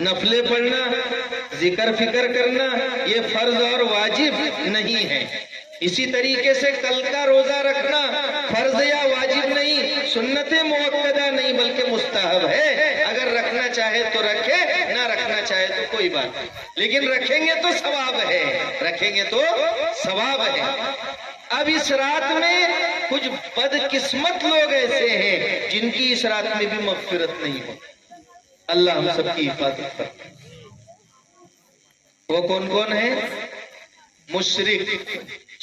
نفلیں پڑھنا، ذکر فکر کرنا یہ فرض اور واجب نہیں ہے۔ اسی طریقے سے کل کا روزہ رکھنا فرض یا واجب نہیں، سنت مؤکدہ نہیں بلکہ مستحب ہے۔ اگر رکھنا چاہے تو رکھے، نہ رکھنا چاہے تو کوئی بات نہیں، لیکن رکھیں گے تو ثواب ہے، رکھیں گے تو ثواب ہے۔ اب اس رات میں کچھ بدقسمت لوگ ایسے ہیں جن کی اس رات میں بھی مغفرت نہیں ہو۔ اللہ ہم سب کی حفاظت کرے۔ وہ کون کون ہے؟ مشرک،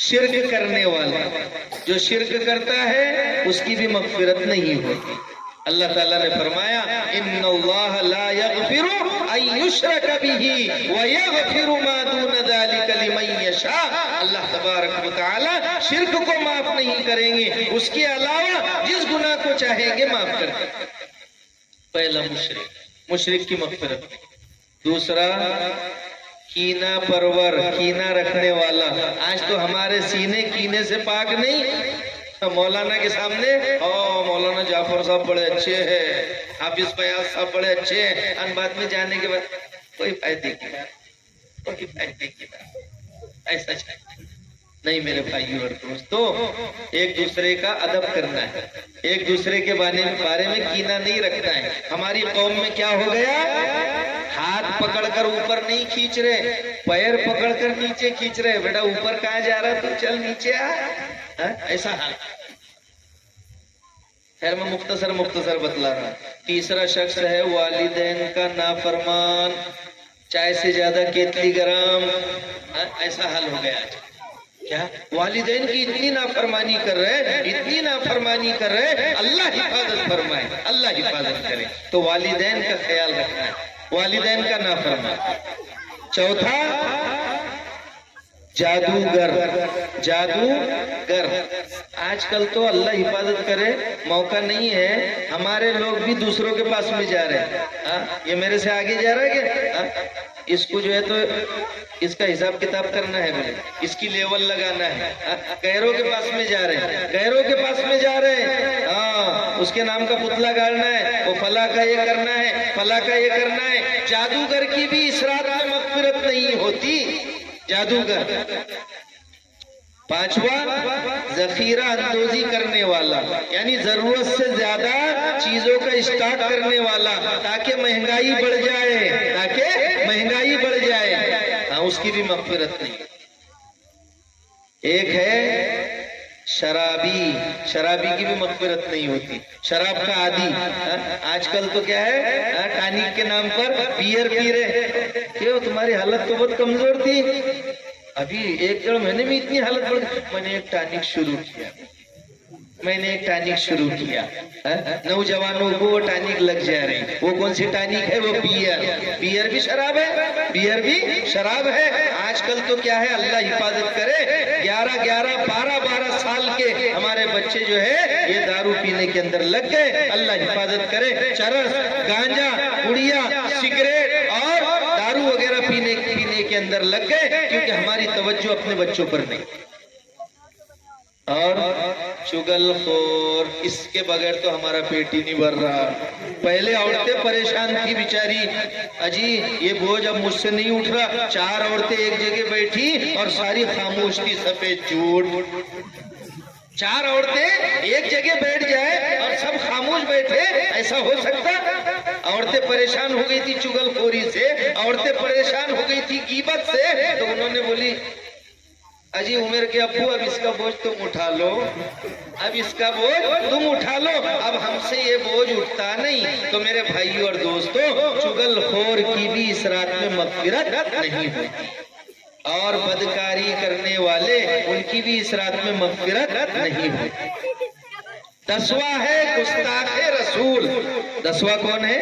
شرک کرنے والا۔ جو شرک کرتا ہے اس کی بھی مغفرت نہیں ہوتی۔ اللہ تعالیٰ نے فرمایا ان اللہ لا یغفر ان یشرک بہ ویغفر ما دون ذلک لمن یشاء۔ اللہ تبارک و تعالیٰ شرک کو معاف نہیں کریں گے، اس کے علاوہ جس گناہ کو چاہیں گے معاف کر دیں۔ پہلا مشرک کی مغفرت۔ دوسرا کینہ پرور، کینہ رکھنے والا۔ آج تو ہمارے سینے کینے سے پاک نہیں۔ مولانا کے سامنے مولانا جعفر صاحب بڑے اچھے ہیں، حافظ فیاض صاحب بڑے اچھے ہیں، ان بات میں جانے کے بعد کوئی فائدے کی بات، کوئی فائدے کی بات، ایسا چاہیے نہیں۔ میرے بھائیوں اور دوستوں، ایک دوسرے کا ادب کرنا ہے، ایک دوسرے کے بارے میں کینہ نہیں رکھنا ہے۔ ہماری قوم میں کیا ہو گیا؟ ہاتھ پکڑ کر اوپر نہیں کھینچ رہے، پیر پکڑ کر نیچے کھینچ رہے۔ بیٹا اوپر کہاں جا رہا تو چل نیچے آ، ایسا حال۔ خیر میں مختصر بتلا رہا۔ تیسرا شخص ہے والدین کا نافرمان، چائے سے زیادہ کیتلی گرام، ایسا حال ہو گیا آج۔ کیا والدین کی اتنی نافرمانی کر رہے، اتنی نافرمانی کر رہے، اللہ حفاظت فرمائے، اللہ حفاظت کرے۔ تو والدین کا خیال رکھنا ہے، والدین کا نافرمان۔ چوتھا جادوگر، جادوگر۔ آج کل تو اللہ حفاظت کرے موقع نہیں ہے، ہمارے لوگ بھی دوسروں کے پاس میں جا رہے ہیں۔ یہ میرے سے آگے جا رہا ہے کیا؟ اس کو جو ہے تو اس کا حساب کتاب کرنا ہے، مجھے اس کی لیول لگانا ہے۔ غیروں کے پاس میں جا رہے ہیں، غیروں کے پاس میں جا رہے ہیں، اس کے نام کا پتلا گاڑنا ہے، وہ فلاں کا یہ کرنا ہے، فلاں کا یہ کرنا ہے۔ جادوگر کی بھی اس رات میں مغفرت نہیں ہوتی، جادوگر۔ پانچواں ذخیرہ اندوزی کرنے والا، یعنی ضرورت سے زیادہ چیزوں کا اسٹاک کرنے والا تاکہ مہنگائی بڑھ جائے، تاکہ مہنگائی بڑھ جائے، اس کی بھی مغفرت نہیں۔ ایک ہے شرابی، شرابی کی بھی مغفرت نہیں ہوتی، شراب کا عادی۔ آج کل تو کیا ہے، ٹانک کے نام پر بیئر پی رہے۔ کیوں؟ تمہاری حالت تو بہت کمزور تھی، ابھی 1-1.5 مہینے میں اتنی حالت بڑھ گئی۔ میں نے ایک ٹانک شروع کیا، نوجوانوں کو وہ ٹانک لگ جا رہی۔ وہ کون سی ٹانک ہے؟ وہ بیئر بھی شراب ہے، بیئر بھی شراب ہے۔ آج کل تو کیا ہے، اللہ حفاظت کرے، 11 12 سال کے ہمارے بچے جو ہے یہ دارو پینے کے اندر لگ گئے۔ اللہ حفاظت کرے، چرس، گانجا، پڑیا، سگریٹ اور دارو وغیرہ پینے کے اندر لگ گئے، کیونکہ ہماری توجہ اپنے بچوں پر نہیں۔ اور چگل خور، اس کے بغیر تو ہمارا پیٹ ہی نہیں بھر رہا۔ پہلے عورتیں پریشان تھی بیچاری، اجی یہ بوجھ اب مجھ سے نہیں اٹھ رہا۔ 4 عورتیں ایک جگہ بیٹھی اور ساری خاموش تھی، سفید جھوٹ۔ 4 عورتیں ایک جگہ بیٹھ جائے اور سب خاموش بیٹھے، ایسا ہو سکتا؟ عورتیں پریشان ہو گئی تھی چگل خوری سے، عورتیں پریشان ہو گئی تھی غیبت سے، تو انہوں نے بولی اجی عمر کے ابو اب اس کا بوجھ تم اٹھا لو، اب اس کا بوجھ تم اٹھا لو، اب ہم سے یہ بوجھ اٹھتا نہیں۔ تو میرے بھائیوں اور دوستوں، چگل خور کی بھی اس رات میں مغفرت نہیں ہوتی، اور بدکاری کرنے والے ان کی بھی اس رات میں مغفرت نہیں ہوتی۔ 10واں ہے گستاخ رسول۔ 10واں کون ہے؟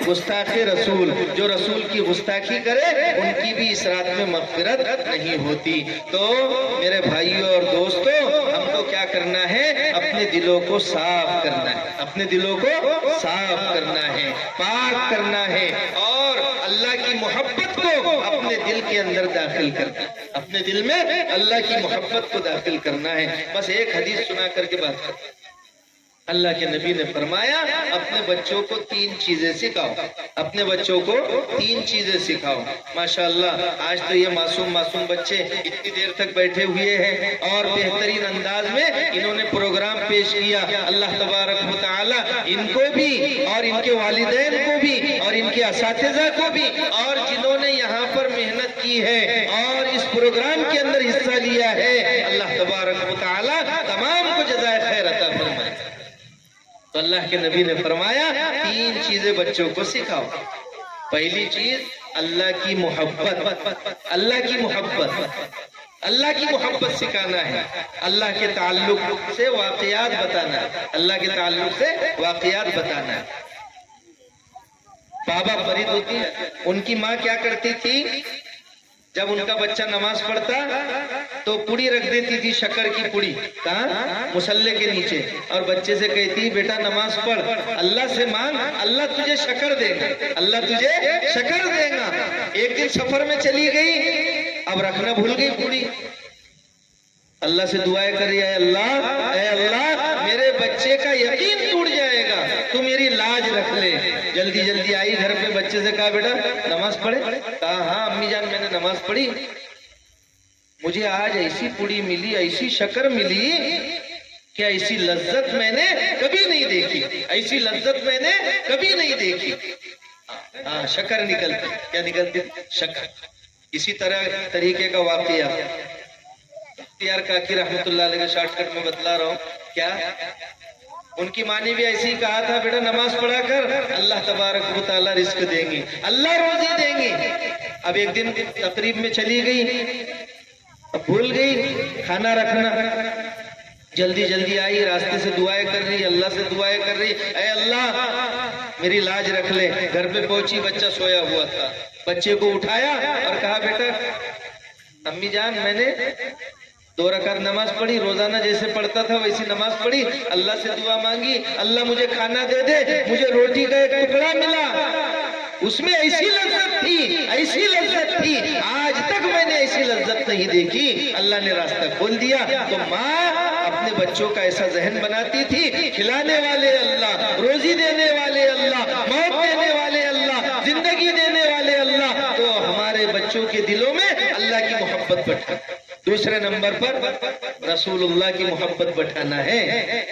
گستاخ رسول۔ جو رسول کی گستاخی کرے ان کی بھی اس رات میں مغفرت نہیں ہوتی۔ تو میرے بھائیوں اور دوستوں، ہم کو کیا کرنا ہے؟ اپنے دلوں کو صاف کرنا ہے، اپنے دلوں کو صاف کرنا ہے، پاک کرنا ہے، اور اللہ کی محبت کو اپنے دل کے اندر داخل کرنا ہے، اپنے دل میں اللہ کی محبت کو داخل کرنا ہے۔ بس ایک حدیث سنا کر کے بات کرتے ہیں۔ اللہ کے نبی نے فرمایا اپنے بچوں کو 3 چیزیں سکھاؤ، اپنے بچوں کو 3 چیزیں سکھاؤ۔ ماشاءاللہ آج تو یہ معصوم بچے اتنی دیر تک بیٹھے ہوئے ہیں اور بہترین انداز میں انہوں نے پروگرام پیش کیا۔ اللہ تبارک و تعالی ان کو بھی اور ان کے والدین کو بھی اور ان کے اساتذہ کو بھی اور جنہوں نے یہاں پر محنت کی ہے اور اس پروگرام کے اندر حصہ لیا ہے، اللہ تبارک و تعالی تمام کو جزائے خیر عطا فرمائے۔ تو اللہ کے نبی نے فرمایا 3 چیزیں بچوں کو سکھاؤ۔ پہلی چیز اللہ کی محبت، اللہ کی محبت، اللہ کی محبت سکھانا ہے، اللہ کے تعلق سے واقعات بتانا ہے، اللہ کے تعلق سے واقعات بتانا ہے۔ بابا فرید ہوتی ان کی ماں کیا کرتی تھی، جب ان کا بچہ نماز پڑھتا تو پڑی رکھ دیتی تھی، شکر کی پڑی، کہاں؟ مصلے کے نیچے، اور بچے سے کہتی بیٹا نماز پڑھ، اللہ سے مانگ، اللہ تجھے شکر دے گا، اللہ تجھے شکر دے گا۔ ایک دن سفر میں چلی گئی، اب رکھنا بھول گئی پڑی، اللہ سے دعائیں کر رہی ہے، اے اللہ میرے بچے کا یقین ٹوٹ جائے گا، تو میری لاج رکھ لے۔ جلدی جلدی آئی گھر پہ، بچے سے کہا بیٹا نماز پڑھے؟ کہا ہاں امی جان میں نے نماز پڑھی، مجھے آج ایسی پوڑی ملی، ایسی شکر ملی کہ ایسی لذت میں نے کبھی نہیں دیکھی، ایسی لذت میں نے کبھی نہیں دیکھی۔ ہاں شکر نکلتی، کیا نکلتی؟ شکر۔ اسی طریقے کا واقعہ اختیار کاکی رحمت اللہ علیہ کے شارٹ کٹ میں بتلا رہا ہوں۔ کیا ان کی ماں نے بھی ایسے ہی کہا تھا بیٹا نماز پڑھا کر، اللہ تبارک و تعالیٰ رزق دیں گی، اللہ روزی دیں گی۔ اب ایک دن تقریب میں چلی گئی، اب بھول گئی کھانا رکھنا، جلدی جلدی آئی، راستے سے دعائیں کر رہی، اللہ سے دعائیں کر رہی، اے اللہ میری لاج رکھ لے۔ گھر پہ پہنچی، بچہ سویا ہوا تھا، بچے کو اٹھایا اور کہا بیٹا امی جان میں نے 2 رکعت نماز پڑھی، روزانہ جیسے پڑھتا تھا ویسی نماز پڑھی، اللہ سے دعا مانگی، اللہ مجھے کھانا دے دے، مجھے روٹی کا ایک ٹکڑا ملا، اس میں ایسی لذت تھی، ایسی لذت تھی، آج تک میں نے ایسی لذت نہیں دیکھی، اللہ نے راستہ کھول دیا۔ تو ماں اپنے بچوں کا ایسا ذہن بناتی تھی، کھلانے والے اللہ، روزی دینے والے اللہ، موت دینے والے اللہ، زندگی دینے والے اللہ، تو ہمارے بچوں کے دلوں میں اللہ کی محبت بٹھا۔ دوسرے نمبر پر رسول اللہ کی محبت بٹھانا ہے،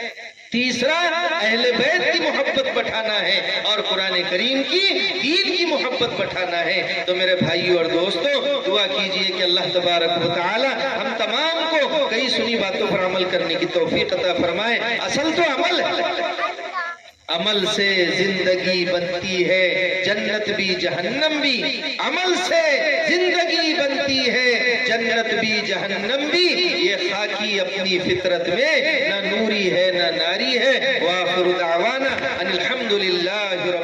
تیسرا اہل بیت کی محبت بٹھانا ہے، اور قرآن کریم کی دین کی محبت بٹھانا ہے۔ تو میرے بھائیو اور دوستو دعا کیجئے کہ اللہ تبارک و تعالی ہم تمام کو کئی سنی باتوں پر عمل کرنے کی توفیق عطا فرمائے۔ اصل تو عمل ہے، عمل سے زندگی بنتی ہے جنت بھی جہنم بھی، عمل سے زندگی بنتی ہے جنت بھی جہنم بھی، یہ خاکی اپنی فطرت میں نہ نوری ہے نہ ناری ہے۔ وآخر دعوانا ان الحمدللہ رب